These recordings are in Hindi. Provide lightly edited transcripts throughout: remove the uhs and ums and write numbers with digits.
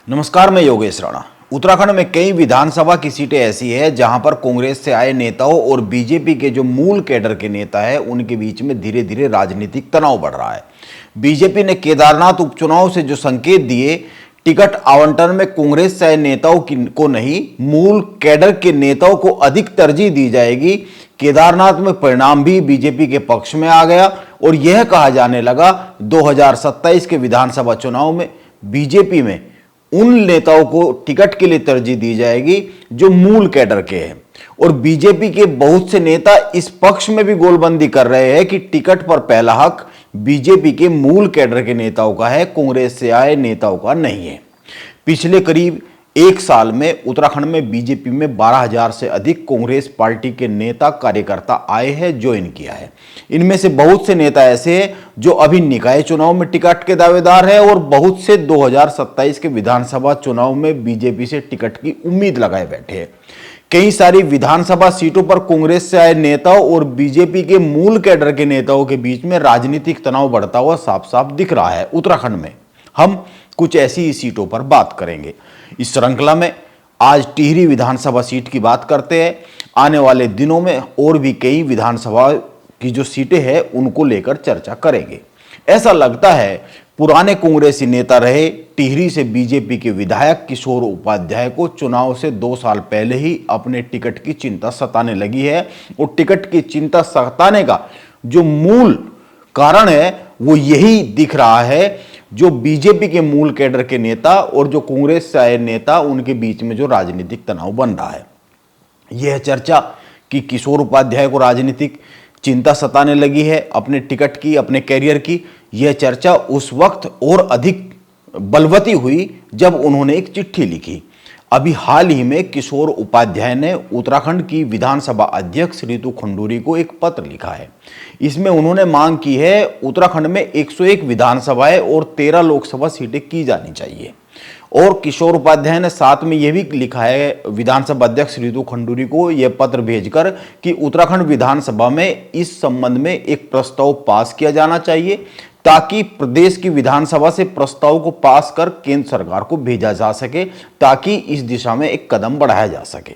नमस्कार, मैं योगेश राणा। उत्तराखंड में कई विधानसभा की सीटें ऐसी है जहां पर कांग्रेस से आए नेताओं और बीजेपी के जो मूल कैडर के नेता है उनके बीच में धीरे धीरे राजनीतिक तनाव बढ़ रहा है। बीजेपी ने केदारनाथ उपचुनाव से जो संकेत दिए, टिकट आवंटन में कांग्रेस से आए नेताओं को नहीं, मूल कैडर के नेताओं को अधिक तरजीह दी जाएगी। केदारनाथ में परिणाम भी बीजेपी के पक्ष में आ गया और यह कहा जाने लगा 2027 के विधानसभा चुनाव में बीजेपी में उन नेताओं को टिकट के लिए तरजीह दी जाएगी जो मूल कैडर के हैं। और बीजेपी के बहुत से नेता इस पक्ष में भी गोलबंदी कर रहे हैं कि टिकट पर पहला हक बीजेपी के मूल कैडर के नेताओं का है, कांग्रेस से आए नेताओं का नहीं है। पिछले करीब एक साल में उत्तराखंड में बीजेपी में 12,000 से अधिक कांग्रेस पार्टी के नेता कार्यकर्ता आए हैं, ज्वाइन किया है। इनमें से बहुत से नेता ऐसे हैं जो अभी निकाय चुनाव में टिकट के दावेदार हैं और बहुत से 2027 के विधानसभा चुनाव में बीजेपी से टिकट की उम्मीद लगाए बैठे हैं। कई सारी विधानसभा सीटों पर कांग्रेस से आए नेताओं और बीजेपी के मूल कैडर के नेताओं के बीच में राजनीतिक तनाव बढ़ता हुआ साफ साफ दिख रहा है। उत्तराखंड में हम कुछ ऐसी ही सीटों पर बात करेंगे। इस श्रृंखला में आज टिहरी विधानसभा सीट की बात करते हैं। आने वाले दिनों में और भी कई विधानसभा की जो सीटें हैं उनको लेकर चर्चा करेंगे। ऐसा लगता है पुराने कांग्रेसी नेता रहे टिहरी से बीजेपी के विधायक किशोर उपाध्याय को चुनाव से 2 साल पहले ही अपने टिकट की चिंता सताने लगी है। और टिकट की चिंता सताने का जो मूल कारण है वो यही दिख रहा है, जो बीजेपी के मूल कैडर के नेता और जो कांग्रेस से आए नेता उनके बीच में जो राजनीतिक तनाव बन रहा है। यह चर्चा कि किशोर उपाध्याय को राजनीतिक चिंता सताने लगी है अपने टिकट की, अपने कैरियर की, यह चर्चा उस वक्त और अधिक बलवती हुई जब उन्होंने एक चिट्ठी लिखी। अभी हाल ही में किशोर उपाध्याय ने उत्तराखंड की विधानसभा अध्यक्ष रितु खंडूरी को एक पत्र लिखा है। इसमें उन्होंने मांग की है उत्तराखंड में 101 विधानसभाएं और 13 लोकसभा सीटें की जानी चाहिए। और किशोर उपाध्याय ने साथ में यह भी लिखा है विधानसभा अध्यक्ष रितु खंडूरी को यह पत्र भेजकर कि उत्तराखंड विधानसभा में इस संबंध में एक प्रस्ताव पास किया जाना चाहिए ताकि प्रदेश की विधानसभा से प्रस्ताव को पास कर केंद्र सरकार को भेजा जा सके, ताकि इस दिशा में एक कदम बढ़ाया जा सके।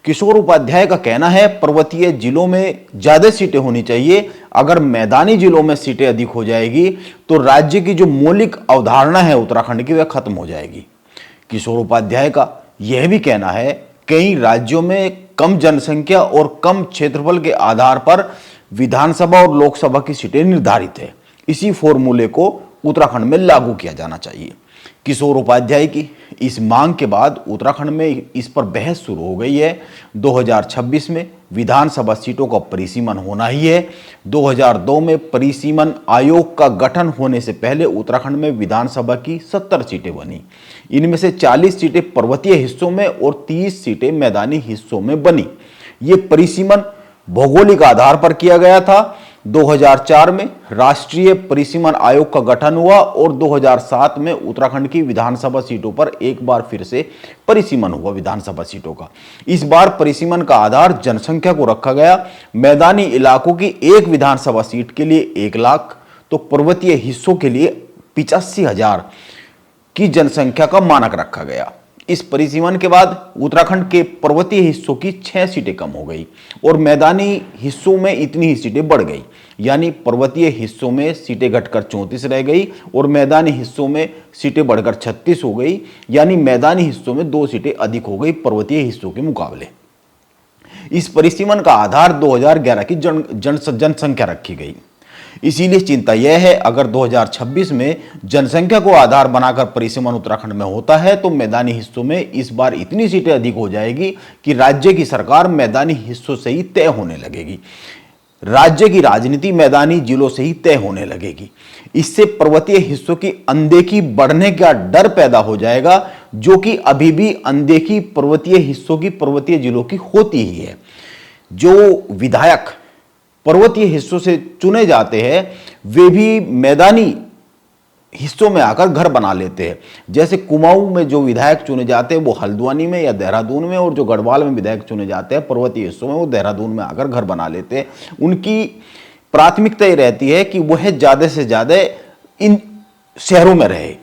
किशोर उपाध्याय का कहना है पर्वतीय जिलों में ज्यादा सीटें होनी चाहिए। अगर मैदानी जिलों में सीटें अधिक हो जाएगी तो राज्य की जो मौलिक अवधारणा है उत्तराखंड की वह खत्म हो जाएगी। किशोर उपाध्याय का यह भी कहना है कई राज्यों में कम जनसंख्या और कम क्षेत्रफल के आधार पर विधानसभा और लोकसभा की सीटें निर्धारित है। इसी फॉर्मूले को उत्तराखंड में लागू किया जाना चाहिए। किशोर उपाध्याय की इस मांग के बाद उत्तराखंड में इस पर बहस शुरू हो गई है। 2026 में विधानसभा सीटों का परिसीमन होना ही है। 2002 में परिसीमन आयोग का गठन होने से पहले उत्तराखंड में विधानसभा की 70 सीटें बनी। इनमें से 40 सीटें पर्वतीय हिस्सों में और 30 सीटें मैदानी हिस्सों में बनी। ये परिसीमन भौगोलिक आधार पर किया गया था। 2004 में राष्ट्रीय परिसीमन आयोग का गठन हुआ और 2007 में उत्तराखंड की विधानसभा सीटों पर एक बार फिर से परिसीमन हुआ विधानसभा सीटों का। इस बार परिसीमन का आधार जनसंख्या को रखा गया। मैदानी इलाकों की एक विधानसभा सीट के लिए 1 लाख तो पर्वतीय हिस्सों के लिए 85,000 की जनसंख्या का मानक रखा गया। इस परिसीमन के बाद उत्तराखंड के पर्वतीय हिस्सों की 6 सीटें कम हो गई और मैदानी हिस्सों में इतनी ही सीटें बढ़ गई, यानी पर्वतीय हिस्सों में सीटें घटकर 34 रह गई और मैदानी हिस्सों में सीटें बढ़कर 36 हो गई, यानी मैदानी हिस्सों में 2 सीटें अधिक हो गई पर्वतीय हिस्सों के मुकाबले। इस परिसीमन का आधार 2011 की जनसंख्या रखी गई। इसीलिए चिंता यह है अगर 2026 में जनसंख्या को आधार बनाकर परिसीमन उत्तराखंड में होता है तो मैदानी हिस्सों में इस बार इतनी सीटें अधिक हो जाएगी कि राज्य की सरकार मैदानी हिस्सों से ही तय होने लगेगी। राज्य की राजनीति मैदानी जिलों से ही तय होने लगेगी। इससे पर्वतीय हिस्सों की अनदेखी बढ़ने का डर पैदा हो जाएगा, जो कि अभी भी अनदेखी पर्वतीय हिस्सों की पर्वतीय जिलों की होती ही है। जो विधायक पर्वतीय हिस्सों से चुने जाते हैं वे भी मैदानी हिस्सों में आकर घर बना लेते हैं। जैसे कुमाऊं में जो विधायक चुने जाते हैं वो हल्द्वानी में या देहरादून में, और जो गढ़वाल में विधायक चुने जाते हैं पर्वतीय हिस्सों में वो देहरादून में आकर घर बना लेते हैं। उनकी प्राथमिकता ये रहती है कि वह ज़्यादा से ज़्यादा इन शहरों में रहे।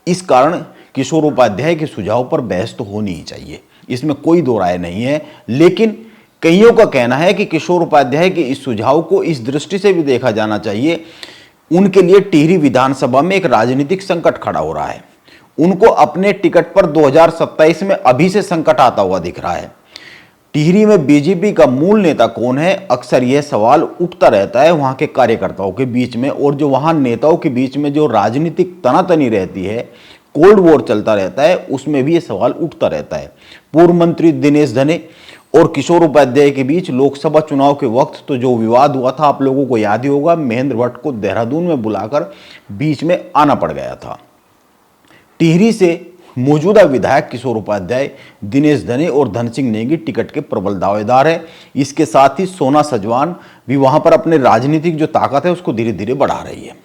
इस कारण किशोर उपाध्याय के सुझाव पर बहस तो होनी ही चाहिए, इसमें कोई दो राय नहीं है। लेकिन कईयों का कहना है कि किशोर उपाध्याय के इस सुझाव को इस दृष्टि से भी देखा जाना चाहिए, उनके लिए टिहरी विधानसभा में एक राजनीतिक संकट खड़ा हो रहा है। उनको अपने टिकट पर 2027 में अभी से संकट आता हुआ दिख रहा है। टिहरी में बीजेपी का मूल नेता कौन है, अक्सर यह सवाल उठता रहता है वहां के कार्यकर्ताओं के बीच में, और जो वहां नेताओं के बीच में जो राजनीतिक तनातनी रहती है, कोल्ड वॉर चलता रहता है, उसमें भी यह सवाल उठता रहता है। पूर्व मंत्री दिनेश धने और किशोर उपाध्याय के बीच लोकसभा चुनाव के वक्त तो जो विवाद हुआ था, आप लोगों को याद ही होगा, महेंद्र भट्ट को देहरादून में बुलाकर बीच में आना पड़ गया था। टिहरी से मौजूदा विधायक किशोर उपाध्याय, दिनेश धने और धन सिंह नेगी टिकट के प्रबल दावेदार है। इसके साथ ही सोना सजवान भी वहां पर अपने राजनीतिक जो ताकत है उसको धीरे धीरे बढ़ा रही है।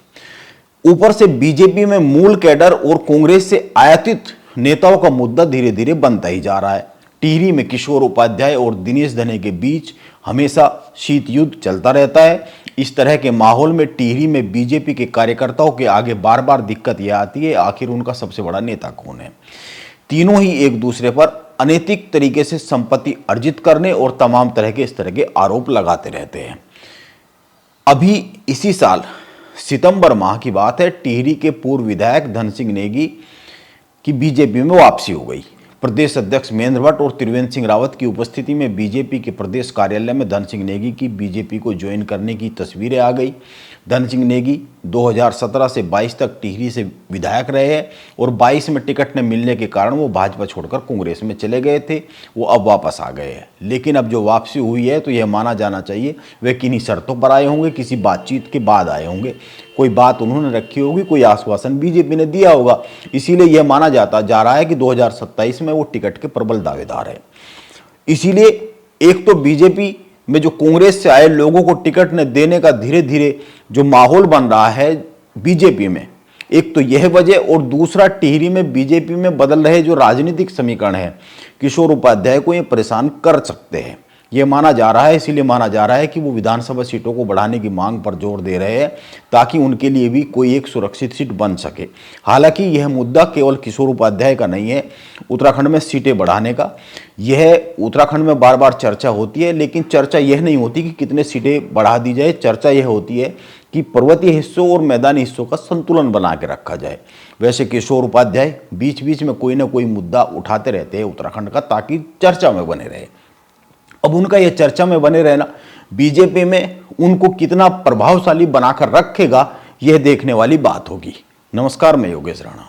ऊपर से बीजेपी में मूल कैडर और कांग्रेस से आयातित नेताओं का मुद्दा धीरे धीरे बनता ही जा रहा है। टिहरी में किशोर उपाध्याय और दिनेश धने के बीच हमेशा शीत युद्ध चलता रहता है। इस तरह के माहौल में टिहरी में बीजेपी के कार्यकर्ताओं के आगे बार बार दिक्कत यह आती है, आखिर उनका सबसे बड़ा नेता कौन है। तीनों ही एक दूसरे पर अनैतिक तरीके से संपत्ति अर्जित करने और तमाम तरह के आरोप लगाते रहते हैं। अभी इसी साल सितंबर माह की बात है, टिहरी के पूर्व विधायक धन सिंह नेगी की बीजेपी में वापसी हो गई। प्रदेश अध्यक्ष महेंद्र भट्ट और त्रिवेंद्र सिंह रावत की उपस्थिति में बीजेपी के प्रदेश कार्यालय में धन सिंह नेगी की बीजेपी को ज्वाइन करने की तस्वीरें आ गई। धन सिंह नेगी 2017 से 22 तक टिहरी से विधायक रहे हैं और 22 में टिकट न मिलने के कारण वो भाजपा छोड़कर कांग्रेस में चले गए थे, वो अब वापस आ गए हैं। लेकिन अब जो वापसी हुई है तो यह माना जाना चाहिए वे किन्हीं शर्तों पर आए होंगे, किसी बातचीत के बाद आए होंगे, कोई बात उन्होंने रखी होगी, कोई आश्वासन बीजेपी ने दिया होगा, इसीलिए यह माना जा रहा है कि 2027 में वो टिकट के प्रबल दावेदार है। इसीलिए एक तो बीजेपी में जो कांग्रेस से आए लोगों को टिकट न देने का धीरे धीरे जो माहौल बन रहा है बीजेपी में, एक तो यह वजह, और दूसरा टिहरी में बीजेपी में बदल रहे जो राजनीतिक समीकरण है, किशोर उपाध्याय को ये परेशान कर सकते हैं, यह माना जा रहा है। इसीलिए माना जा रहा है कि वो विधानसभा सीटों को बढ़ाने की मांग पर जोर दे रहे हैं ताकि उनके लिए भी कोई एक सुरक्षित सीट बन सके। हालांकि यह मुद्दा केवल किशोर उपाध्याय का नहीं है, उत्तराखंड में सीटें बढ़ाने का, यह उत्तराखंड में बार बार चर्चा होती है, लेकिन चर्चा यह नहीं होती कि कितने सीटें बढ़ा दी जाए, चर्चा यह होती है कि पर्वतीय हिस्सों और मैदानी हिस्सों का संतुलन बना के रखा जाए। वैसे किशोर उपाध्याय बीच बीच में कोई ना कोई मुद्दा उठाते रहते हैं उत्तराखंड का, ताकि चर्चा में बने रहे। अब उनका यह चर्चा में बने रहना बीजेपी में उनको कितना प्रभावशाली बनाकर रखेगा, यह देखने वाली बात होगी। नमस्कार, मैं योगेश राणा।